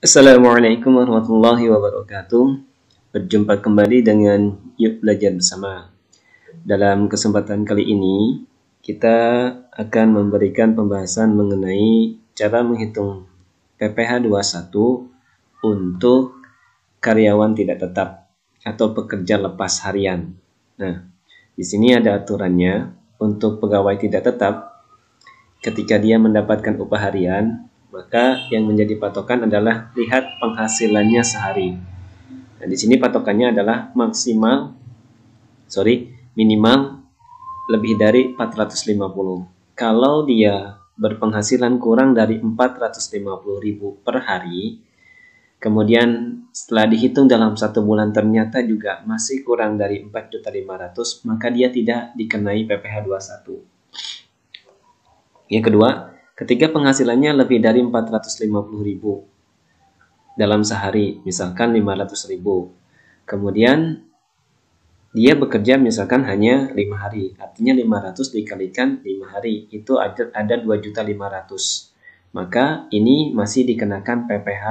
Assalamualaikum warahmatullahi wabarakatuh. Berjumpa kembali dengan Yuk Belajar Bersama. Dalam kesempatan kali ini, kita akan memberikan pembahasan mengenai cara menghitung PPh 21 untuk karyawan tidak tetap atau pekerja lepas harian. Nah, di sini ada aturannya untuk pegawai tidak tetap. Ketika dia mendapatkan upah harian, maka yang menjadi patokan adalah lihat penghasilannya sehari. Nah, di sini patokannya adalah minimal lebih dari 450. Kalau dia berpenghasilan kurang dari 450.000 per hari, kemudian setelah dihitung dalam 1 bulan ternyata juga masih kurang dari 4.500.000, maka dia tidak dikenai PPh 21. Yang kedua, ketika penghasilannya lebih dari 450.000 dalam sehari, misalkan 500.000, kemudian dia bekerja misalkan hanya 5 hari, artinya 500 dikalikan 5 hari, itu ada 2.500.000, maka ini masih dikenakan PPh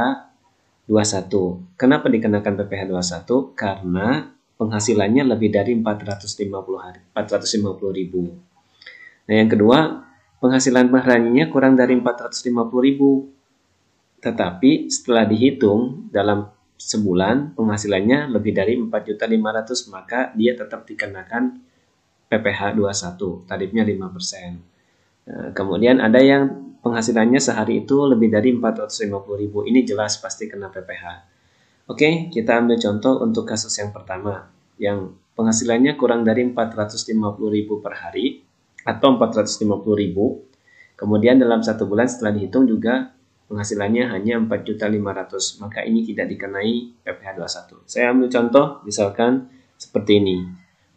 21. Kenapa dikenakan PPh 21? Karena penghasilannya lebih dari 450.000. Nah, yang kedua, penghasilan per harinya kurang dari 450.000. Tetapi setelah dihitung dalam sebulan penghasilannya lebih dari 4.500.000, maka dia tetap dikenakan PPh 21, tarifnya 5%. Nah, kemudian ada yang penghasilannya sehari itu lebih dari 450.000. Ini jelas pasti kena PPh. Oke, kita ambil contoh untuk kasus yang pertama, yang penghasilannya kurang dari 450.000 per hari atau 450.000. Kemudian dalam 1 bulan setelah dihitung juga penghasilannya hanya 4.500.000, maka ini tidak dikenai PPh 21. Saya ambil contoh misalkan seperti ini.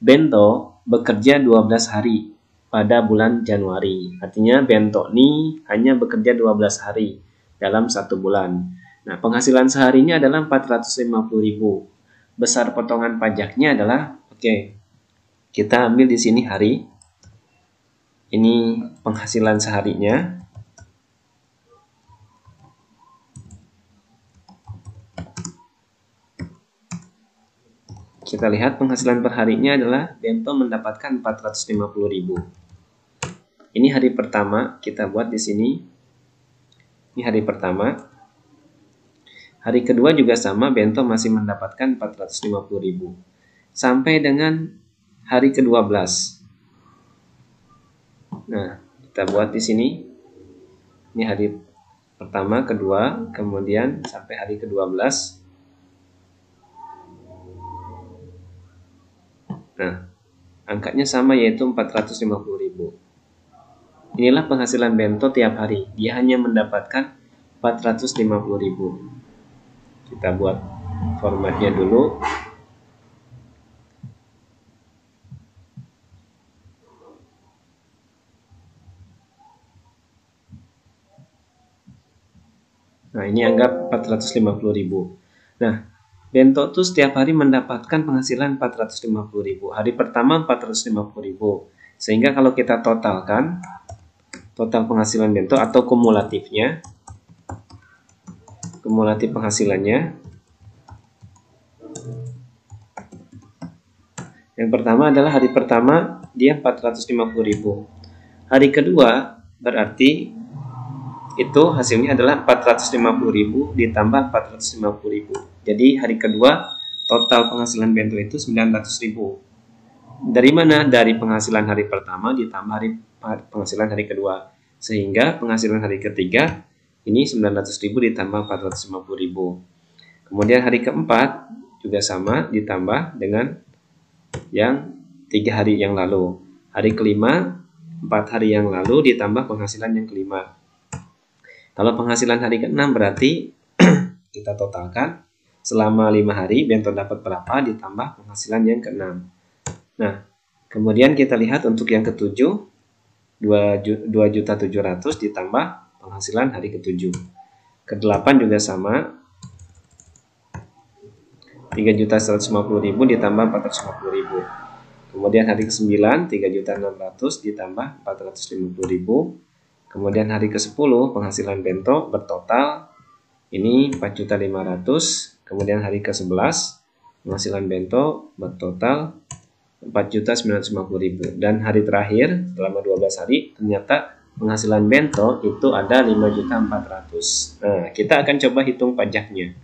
Bento bekerja 12 hari pada bulan Januari. Artinya Bento ini hanya bekerja 12 hari dalam 1 bulan. Nah, penghasilan seharinya adalah 450.000. Besar potongan pajaknya adalah, kita ambil di sini hari. Ini penghasilan seharinya. Kita lihat penghasilan per harinya adalah Bento mendapatkan 450.000. Ini hari pertama, kita buat di sini. Ini hari pertama. Hari kedua juga sama, Bento masih mendapatkan 450.000. Sampai dengan hari ke-12. Nah, kita buat di sini. Ini hari pertama, kedua, kemudian sampai hari ke-12. Nah, angkanya sama, yaitu 450.000. Inilah penghasilan Bento tiap hari. Dia hanya mendapatkan 450.000. Kita buat formatnya dulu. Nah, ini anggap 450.000. Nah, Bento tuh setiap hari mendapatkan penghasilan 450.000. Hari pertama 450.000. Sehingga kalau kita totalkan, total penghasilan Bento atau kumulatifnya, kumulatif penghasilannya, yang pertama adalah hari pertama dia 450.000. Hari kedua berarti itu hasilnya adalah 450.000 ditambah 450.000. Jadi hari kedua total penghasilan Bento itu 900.000. Dari mana? Dari penghasilan hari pertama ditambah penghasilan hari kedua. Sehingga penghasilan hari ketiga ini 900.000 ditambah 450.000. Kemudian hari keempat juga sama, ditambah dengan yang 3 hari yang lalu. Hari kelima 4 hari yang lalu ditambah penghasilan yang kelima. Kalau penghasilan hari ke-6 berarti kita totalkan selama 5 hari Bento dapat berapa ditambah penghasilan yang ke-6. Nah, kemudian kita lihat untuk yang ke-7 2.700.000 ditambah penghasilan hari ke-7. Ke-8 juga sama, 3.150.000 ditambah 450.000. Kemudian hari ke-9 3.600.000 ditambah 450.000. Kemudian hari ke-10 penghasilan Bento bertotal Ini 4.500.000, kemudian hari ke-11 penghasilan bento bertotal 4.950.000, dan hari terakhir selama 12 hari ternyata penghasilan bento itu ada 5.400.000. Nah, kita akan coba hitung pajaknya.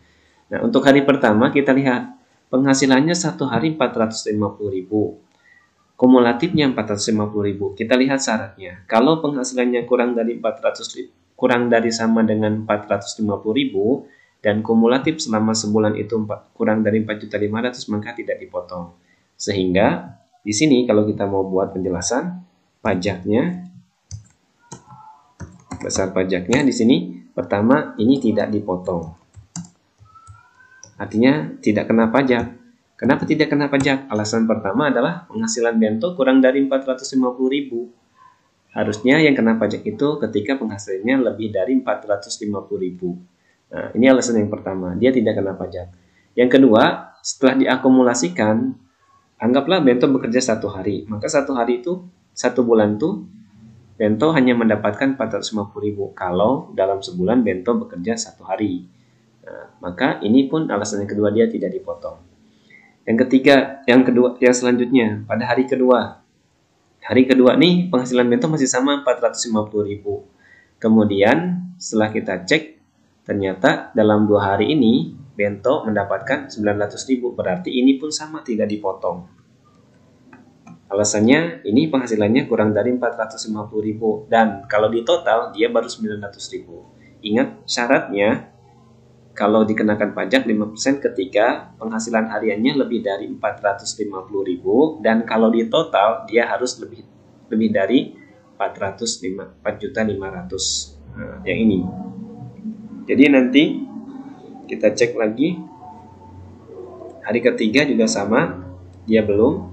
Nah, untuk hari pertama kita lihat penghasilannya satu hari 450.000, kumulatifnya 450.000. Kita lihat syaratnya. Kalau penghasilannya kurang dari sama dengan 450.000 dan kumulatif selama sebulan itu kurang dari 4.500.000, maka tidak dipotong. Sehingga di sini kalau kita mau buat penjelasan pajaknya, besar pajaknya di sini pertama ini tidak dipotong. Artinya tidak kena pajak. Kenapa tidak kena pajak? Alasan pertama adalah penghasilan bento kurang dari 450.000. Harusnya yang kena pajak itu ketika penghasilannya lebih dari 450.000. Nah, ini alasan yang pertama, dia tidak kena pajak. Yang kedua, setelah diakumulasikan, anggaplah bento bekerja 1 hari, maka 1 hari itu 1 bulan tuh bento hanya mendapatkan 450.000 kalau dalam sebulan bento bekerja 1 hari. Nah, maka ini pun alasan yang kedua, dia tidak dipotong. Yang ketiga, yang selanjutnya pada hari kedua. Hari kedua nih penghasilan bento masih sama 450.000. Kemudian setelah kita cek, ternyata dalam 2 hari ini bento mendapatkan 900.000, berarti ini pun sama tidak dipotong. Alasannya ini penghasilannya kurang dari 450.000 dan kalau di total dia baru 900.000. Ingat syaratnya, kalau dikenakan pajak 5% ketika penghasilan hariannya lebih dari 450.000 dan kalau di total dia harus lebih dari 4.500.000. Nah, yang ini. Jadi nanti kita cek lagi. Hari ketiga juga sama, dia belum.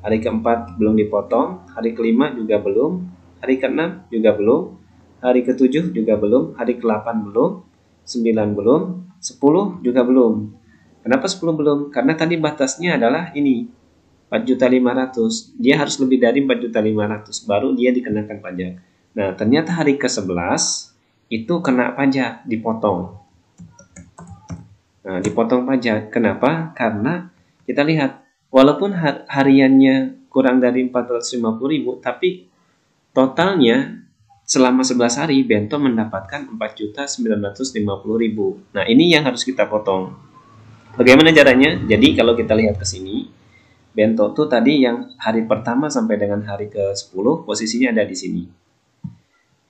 Hari keempat belum dipotong, hari kelima juga belum, hari keenam juga belum, hari ketujuh juga belum, hari ke-8 belum, 9 belum, 10 juga belum. Kenapa 10 belum? Karena tadi batasnya adalah ini 4.500.000. Dia harus lebih dari 4.500.000 baru dia dikenakan pajak. Nah, ternyata hari ke-11 itu kena pajak, dipotong. Nah, dipotong pajak. Kenapa? Karena kita lihat walaupun hariannya kurang dari 450.000, tapi totalnya selama 11 hari bento mendapatkan 4.950.000. Nah, ini yang harus kita potong. Bagaimana caranya? Jadi kalau kita lihat ke sini, bento tuh tadi yang hari pertama sampai dengan hari ke-10 posisinya ada di sini.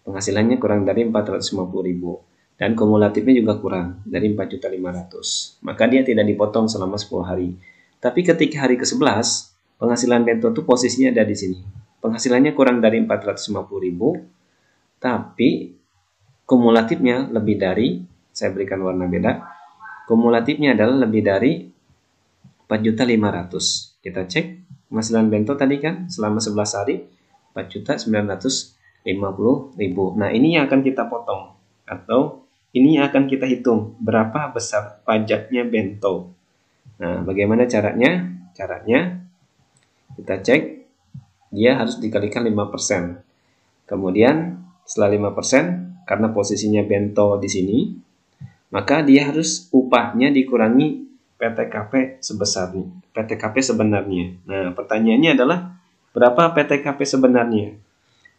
Penghasilannya kurang dari 450.000 dan kumulatifnya juga kurang dari 4.500.000. Maka dia tidak dipotong selama 10 hari. Tapi ketika hari ke-11, penghasilan bento tuh posisinya ada di sini. Penghasilannya kurang dari 450.000. Tapi kumulatifnya lebih dari, saya berikan warna beda, kumulatifnya adalah lebih dari 4.500.000. Kita cek penghasilan bento tadi kan selama 11 hari 4.950.000. Nah, ini yang akan kita potong atau ini yang akan kita hitung berapa besar pajaknya bento. Nah, bagaimana caranya? Caranya kita cek, dia harus dikalikan 5%. Kemudian setelah 5%, karena posisinya bento di sini, maka dia harus upahnya dikurangi PTKP sebenarnya. Nah, pertanyaannya adalah berapa PTKP sebenarnya?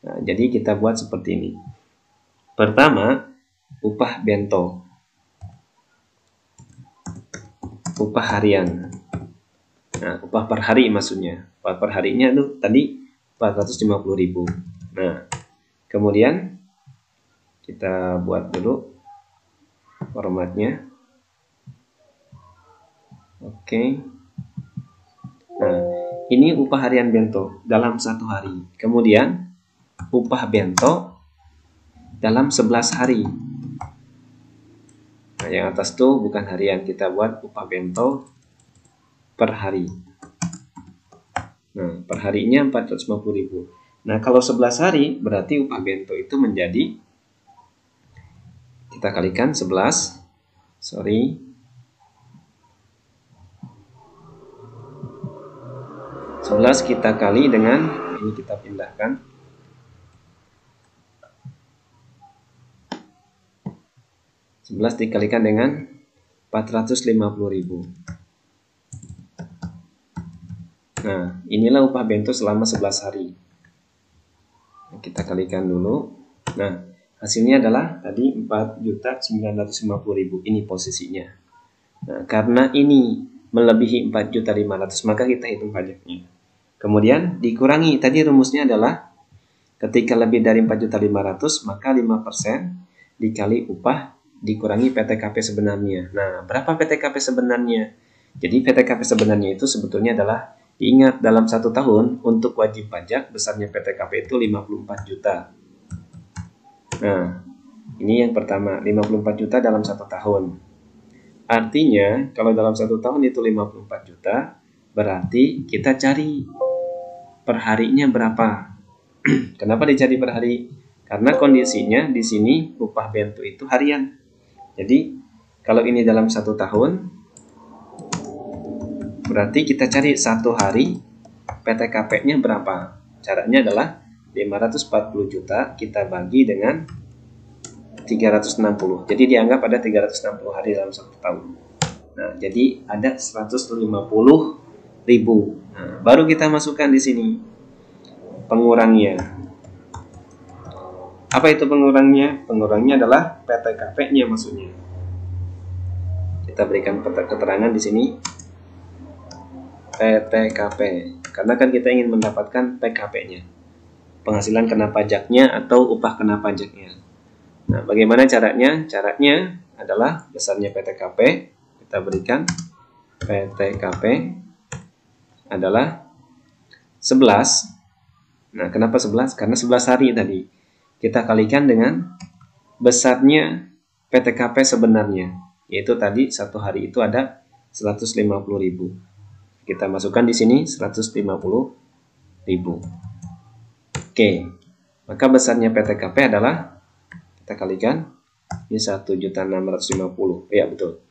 Nah, jadi kita buat seperti ini. Pertama, upah bento. Upah harian. Nah, upah per hari maksudnya. Upah per harinya itu tadi 450.000. Nah, kemudian kita buat dulu formatnya. Oke. Nah, ini upah harian bento dalam 1 hari. Kemudian upah bento dalam 11 hari. Nah, yang atas tuh bukan harian, kita buat upah bento per hari. Nah, per harinya 450.000. Nah, kalau 11 hari, berarti upah bento itu menjadi, kita kalikan 11 kita kali dengan, ini kita pindahkan. 11 dikalikan dengan 450.000. Nah, inilah upah bento selama 11 hari. Kita kalikan dulu. Nah, hasilnya adalah tadi 4.950.000. Ini posisinya. Nah, karena ini melebihi 4.500.000, maka kita hitung pajaknya. Kemudian dikurangi. Tadi rumusnya adalah ketika lebih dari 4.500.000, maka 5% dikali upah dikurangi PTKP sebenarnya. Nah, berapa PTKP sebenarnya? Jadi PTKP sebenarnya itu sebetulnya adalah, diingat, dalam 1 tahun untuk wajib pajak besarnya PTKP itu 54 juta. Nah, ini yang pertama, 54 juta dalam 1 tahun. Artinya, kalau dalam 1 tahun itu 54 juta, berarti kita cari perharinya berapa. Kenapa dicari per hari? Karena kondisinya di sini upah bento itu harian. Jadi, kalau ini dalam 1 tahun, berarti kita cari 1 hari PTKP-nya berapa. Caranya adalah 540 juta kita bagi dengan 360. Jadi dianggap ada 360 hari dalam 1 tahun. Nah, jadi ada 150.000. Nah, baru kita masukkan di sini pengurangnya. Apa itu pengurangnya? Pengurangnya adalah PTKP-nya maksudnya. Kita berikan keterangan di sini. PTKP, karena kan kita ingin mendapatkan PKP-nya, penghasilan kena pajaknya atau upah kena pajaknya. Nah, bagaimana caranya? Caranya adalah besarnya PTKP, kita berikan PTKP adalah 11. Nah, kenapa 11? Karena 11 hari tadi. Kita kalikan dengan besarnya PTKP sebenarnya, yaitu tadi 1 hari itu ada 150.000. Kita masukkan di sini 150.000. Oke, maka besarnya PTKP adalah, kita kalikan, ini 1.650.000. Ya, betul.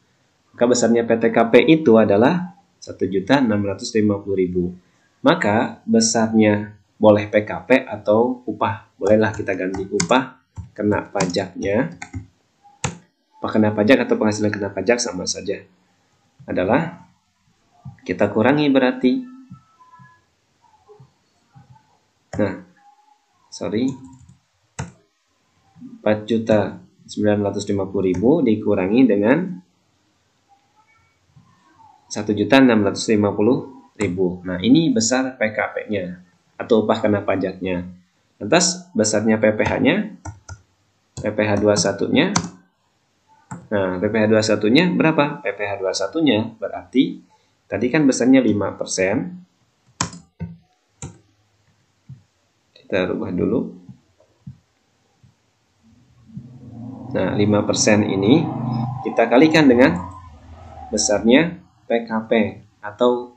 Maka besarnya PTKP itu adalah 1.650.000. Maka besarnya boleh PKP atau upah. Bolehlah kita ganti upah kena pajaknya. Upah kena pajak atau penghasilan kena pajak sama saja. Adalah kita kurangi berarti. Nah, 4.950.000 dikurangi dengan 1.650.000. Nah, ini besar PKP-nya atau upah kena pajaknya. Lantas besarnya PPH-nya, PPH 21-nya. Nah, PPH 21-nya berapa? PPH 21-nya berarti tadi kan besarnya 5%. Kita rubah dulu. Nah, 5% ini kita kalikan dengan besarnya PKP atau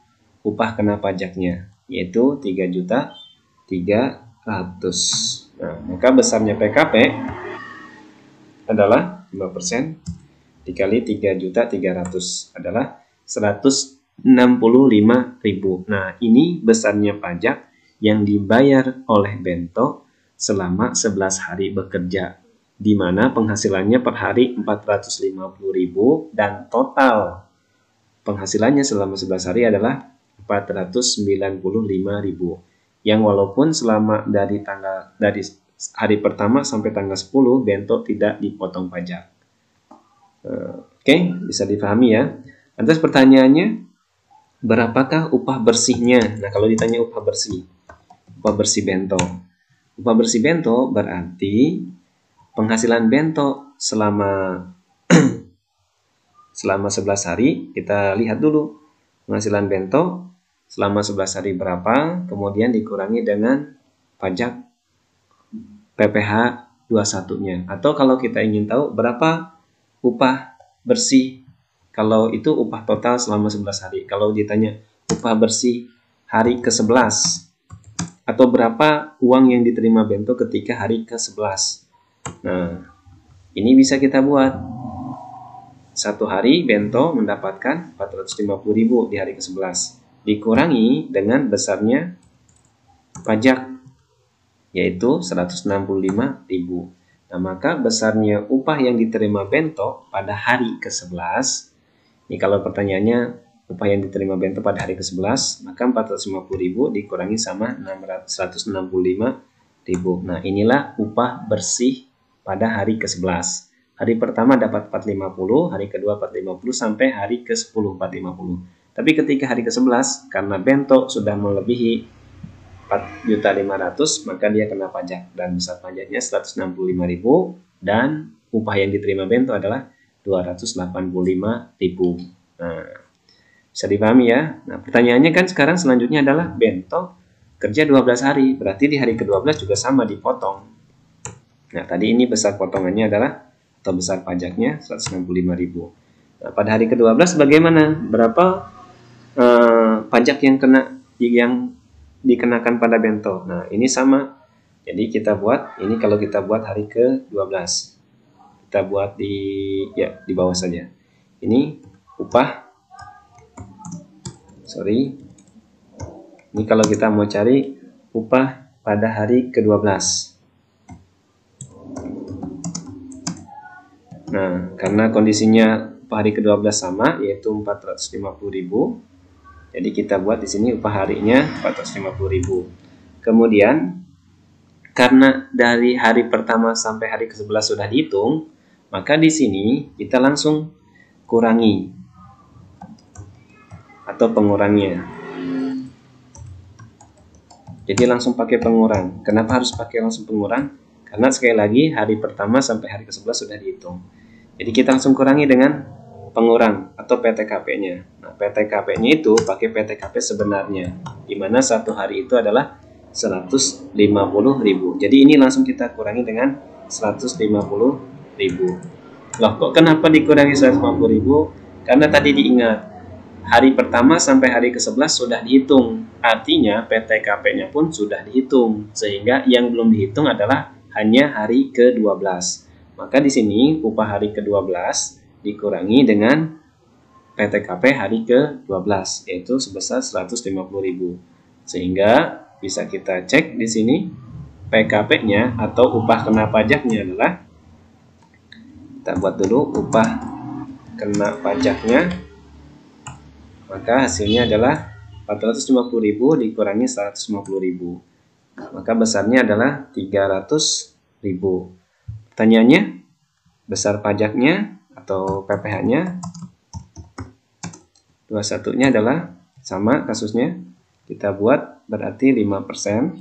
upah kena pajaknya, yaitu 3.300.000. Nah, maka besarnya PKP adalah 5% dikali 3.300.000 adalah 165.000. Nah, ini besarnya pajak yang dibayar oleh bento selama 11 hari bekerja, di mana penghasilannya per hari 450.000 dan total penghasilannya selama 11 hari adalah 495.000. Yang walaupun selama dari hari pertama sampai tanggal 10 bento tidak dipotong pajak. Oke, bisa dipahami ya. Lantas pertanyaannya, berapakah upah bersihnya? Nah, kalau ditanya upah bersih bento. Upah bersih bento berarti penghasilan bento selama 11 hari. Kita lihat dulu penghasilan bento selama 11 hari berapa, kemudian dikurangi dengan pajak PPH 21-nya. Atau kalau kita ingin tahu berapa upah bersih, kalau itu upah total selama 11 hari. Kalau ditanya upah bersih hari ke-11 atau berapa uang yang diterima bento ketika hari ke-11. Nah, ini bisa kita buat. 1 hari bento mendapatkan 450.000 di hari ke-11. Dikurangi dengan besarnya pajak, yaitu 165.000. Nah, maka besarnya upah yang diterima Bento pada hari ke-11, ini kalau pertanyaannya upah yang diterima Bento pada hari ke-11, maka 450.000 dikurangi sama 165.000. Nah, inilah upah bersih pada hari ke-11. Hari pertama dapat 450, hari kedua 450, sampai hari ke-10 450. Tapi ketika hari ke-11, karena Bento sudah melebihi 4.500.000, maka dia kena pajak, dan besar pajaknya 165.000, dan upah yang diterima Bento adalah 285.000. Nah, bisa dipahami ya. Nah, pertanyaannya kan sekarang selanjutnya adalah Bento kerja 12 hari, berarti di hari ke-12 juga sama dipotong. Nah, tadi ini besar potongannya adalah, atau besar pajaknya 165.000. Nah, pada hari ke-12 bagaimana? Berapa pajak yang dikenakan pada Bento? Nah, ini sama. Jadi kita buat, ini kalau kita buat hari ke-12. Kita buat di bawah saja. Ini upah. Ini kalau kita mau cari upah pada hari ke-12. Nah, karena kondisinya hari ke-12 sama, yaitu 450.000, jadi kita buat di sini upah harinya 450.000. Kemudian, karena dari hari pertama sampai hari ke-11 sudah dihitung, maka di sini kita langsung kurangi atau pengurangnya. Jadi langsung pakai pengurang. Kenapa harus pakai langsung pengurang? Karena sekali lagi hari pertama sampai hari ke-11 sudah dihitung. Jadi kita langsung kurangi dengan pengurang atau PTKP-nya. Nah, PTKP-nya itu pakai PTKP sebenarnya, di mana satu hari itu adalah 150.000. Jadi ini langsung kita kurangi dengan 150.000. Loh, kok kenapa dikurangi 150.000? Karena tadi diingat, hari pertama sampai hari ke-11 sudah dihitung. Artinya PTKP-nya pun sudah dihitung. Sehingga yang belum dihitung adalah hanya hari ke-12. Maka di sini upah hari ke-12 dikurangi dengan PTKP hari ke-12, yaitu sebesar 150.000. Sehingga bisa kita cek di sini PKP-nya atau upah kena pajaknya adalah, kita buat dulu upah kena pajaknya, maka hasilnya adalah 450.000 dikurangi 150.000. Maka besarnya adalah 300.000. Pertanyaannya, besar pajaknya atau PPh-nya 21-nya adalah sama kasusnya. Kita buat berarti 5%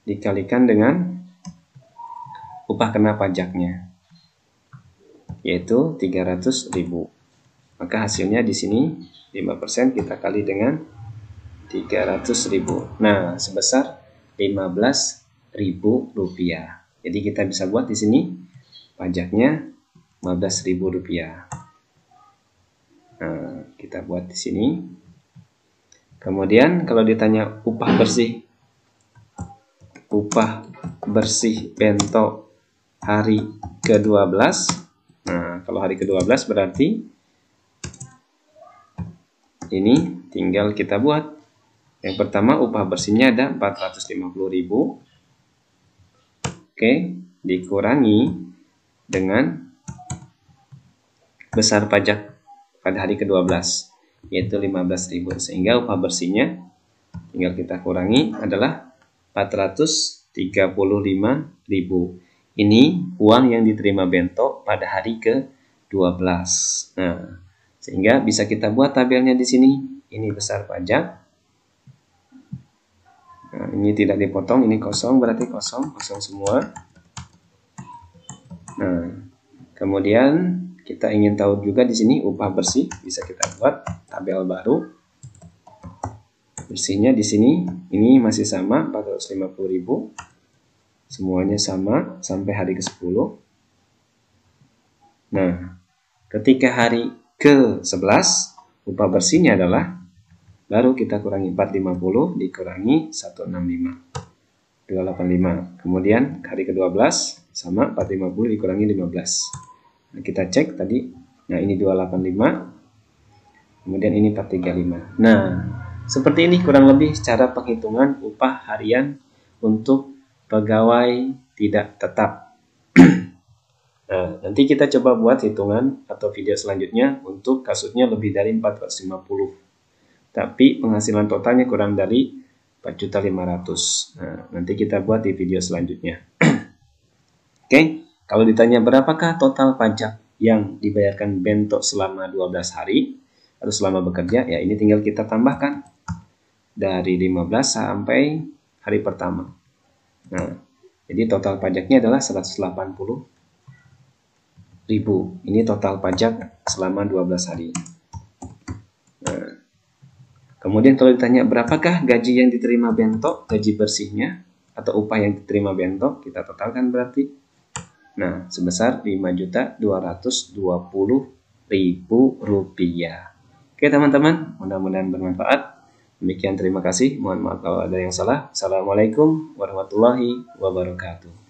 dikalikan dengan upah kena pajaknya, yaitu 300.000. Maka hasilnya di sini 5% kita kali dengan 300.000. Nah, sebesar 15.000 rupiah. Jadi kita bisa buat di sini pajaknya 15.000 rupiah. Nah, kita buat di sini. Kemudian kalau ditanya upah bersih Bento hari ke-12. Nah, kalau hari ke-12 berarti ini tinggal kita buat. Yang pertama upah bersihnya ada 450.000. Oke, dikurangi dengan besar pajak pada hari ke-12, yaitu 15.000. Sehingga upah bersihnya tinggal kita kurangi adalah 435.000. Ini uang yang diterima Bento pada hari ke-12. Nah, sehingga bisa kita buat tabelnya di sini. Ini besar pajak. Nah, ini tidak dipotong, ini kosong, berarti kosong semua. Nah, kemudian kita ingin tahu juga di sini upah bersih, bisa kita buat tabel baru. Bersihnya di sini, ini masih sama 450.000. Semuanya sama sampai hari ke-10. Nah, ketika hari ke-11, upah bersihnya adalah, baru kita kurangi 450 dikurangi 165, 285. Kemudian hari ke-12 sama 450 dikurangi 15. Nah, kita cek tadi. Nah, ini 285. Kemudian ini 435. Nah, seperti ini kurang lebih cara penghitungan upah harian untuk pegawai tidak tetap. Nah, nanti kita coba buat hitungan atau video selanjutnya untuk kasusnya lebih dari 450. Tapi penghasilan totalnya kurang dari 4.500.000. Nah, nanti kita buat di video selanjutnya. Oke, kalau ditanya berapakah total pajak yang dibayarkan Bento selama 12 hari atau selama bekerja, ya ini tinggal kita tambahkan dari 15 sampai hari pertama. Nah, jadi total pajaknya adalah 180.000. Ini total pajak selama 12 hari. Nah, kemudian kalau ditanya berapakah gaji yang diterima Bento, gaji bersihnya atau upah yang diterima Bento, kita totalkan berarti. Nah, sebesar Rp5.220.000. Oke teman-teman, mudah-mudahan bermanfaat. Demikian, terima kasih. Mohon maaf kalau ada yang salah. Assalamualaikum warahmatullahi wabarakatuh.